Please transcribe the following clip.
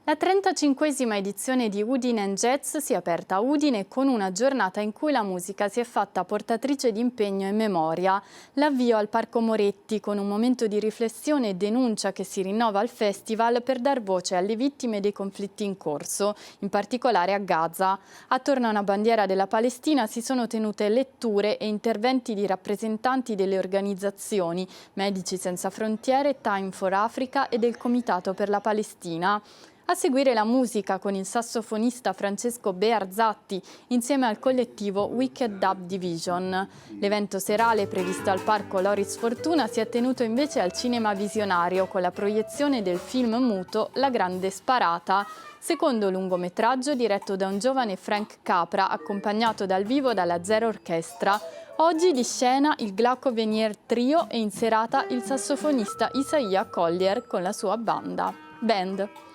La 35esima edizione di Udine and Jazz si è aperta a Udine con una giornata in cui la musica si è fatta portatrice di impegno e memoria. L'avvio al Parco Moretti con un momento di riflessione e denuncia che si rinnova al festival per dar voce alle vittime dei conflitti in corso, in particolare a Gaza. Attorno a una bandiera della Palestina si sono tenute letture e interventi di rappresentanti delle organizzazioni Medici Senza Frontiere, Time for Africa e del Comitato per la Palestina. A seguire la musica con il sassofonista Francesco Bearzatti insieme al collettivo Wicked Dub Division. L'evento serale previsto al Parco Loris Fortuna si è tenuto invece al Cinema Visionario con la proiezione del film muto La Grande Sparata, secondo lungometraggio diretto da un giovane Frank Capra accompagnato dal vivo dalla Zero Orchestra. Oggi di scena il Glauco Venier Trio e in serata il sassofonista Isaia Collier con la sua band.